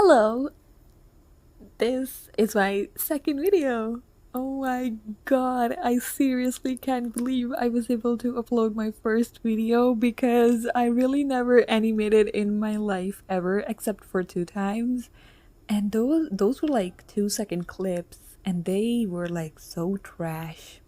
Hello! This is my second video! Oh my god, I seriously can't believe I was able to upload my first video because I really never animated in my life ever except for 2 times. And those were like 2-second clips and they were like so trash.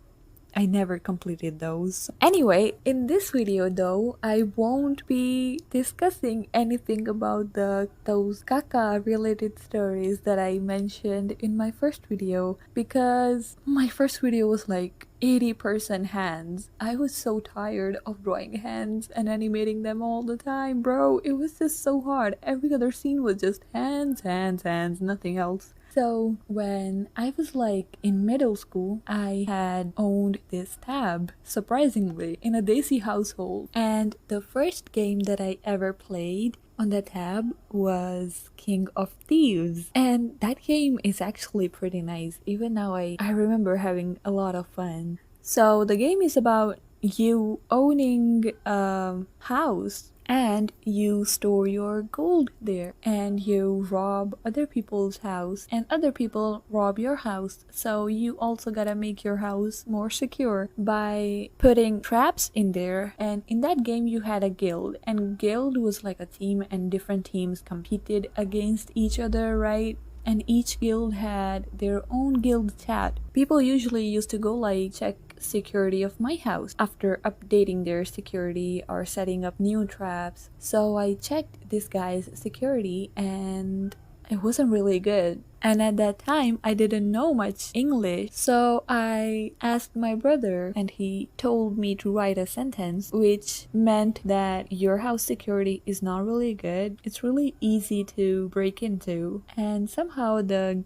I never completed those. Anyway, in this video though, I won't be discussing anything about those caca related stories that I mentioned in my first video because my first video was like 80% hands. I was so tired of drawing hands and animating them all the time, bro. It was just so hard. Every other scene was just hands, hands, hands, nothing else. So when I was like in middle school, I had owned this tab, surprisingly, in a Desi household. And the first game that I ever played on the tab was King of Thieves. And that game is actually pretty nice. Even now I remember having a lot of fun. So the game is about you owning a house and you store your gold there and you rob other people's house and other people rob your house, so you also gotta make your house more secure by putting traps in there. And in that game you had a guild, and guild was like a team and different teams competed against each other, right? And each guild had their own guild chat. People usually used to go like check security of my house after updating their security or setting up new traps. So I checked this guy's security and it wasn't really good. And at that time, I didn't know much English. So I asked my brother and he told me to write a sentence which meant that your house security is not really good. It's really easy to break into. And somehow the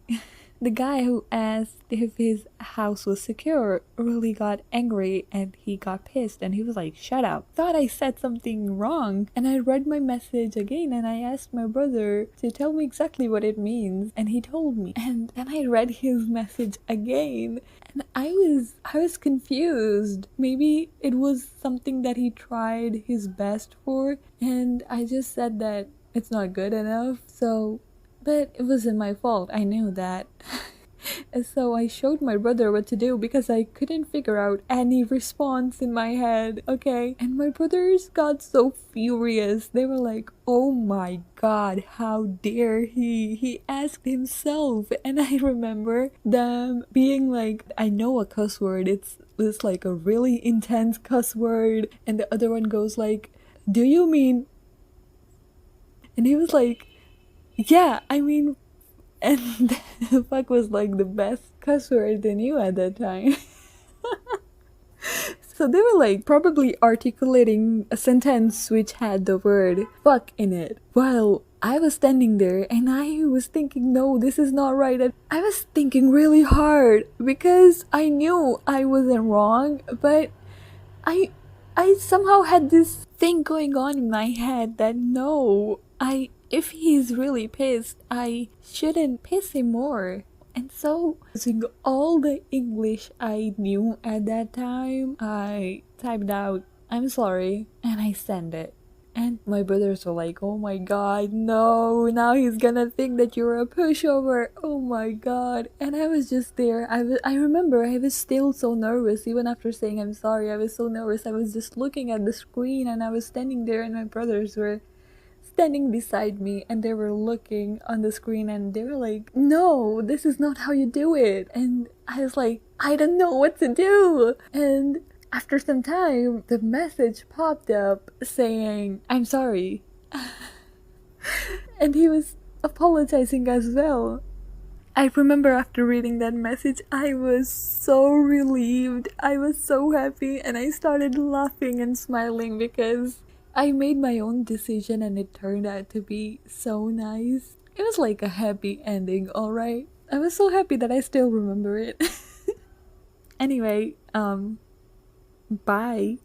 guy who asked if his house was secure really got angry and he got pissed and he was like, "Shut up." Thought I said something wrong, and I read my message again and I asked my brother to tell me exactly what it means, and he told me. And then I read his message again and I was confused. Maybe it was something that he tried his best for and I just said that it's not good enough. But it wasn't my fault, I knew that. And so I showed my brother what to do because I couldn't figure out any response in my head, okay? And my brothers got so furious. They were like, "Oh my god, how dare he? He asked himself." And I remember them being like, "I know a cuss word. It's like a really intense cuss word." And the other one goes like, "Do you mean?" And he was like, "Yeah, I mean," and fuck was like the best cuss word they knew at that time. So they were like probably articulating a sentence which had the word fuck in it. While I was standing there and I was thinking, no, this is not right. And I was thinking really hard because I knew I wasn't wrong, but I somehow had this thing going on in my head that no, if he's really pissed, I shouldn't piss him more. And so, using all the English I knew at that time, I typed out, "I'm sorry," and I sent it. And my brothers were like, "Oh my god, no, now he's gonna think that you're a pushover. Oh my god." And I was just there. I remember I was still so nervous. Even after saying I'm sorry, I was so nervous. I was just looking at the screen and I was standing there and my brothers were standing beside me and they were looking on the screen and they were like, "No, this is not how you do it." And I was like, "I don't know what to do." And after some time, the message popped up saying, "I'm sorry." And he was apologizing as well. I remember after reading that message, I was so relieved. I was so happy and I started laughing and smiling because I made my own decision and it turned out to be so nice. It was like a happy ending, alright? I was so happy that I still remember it. Anyway, bye.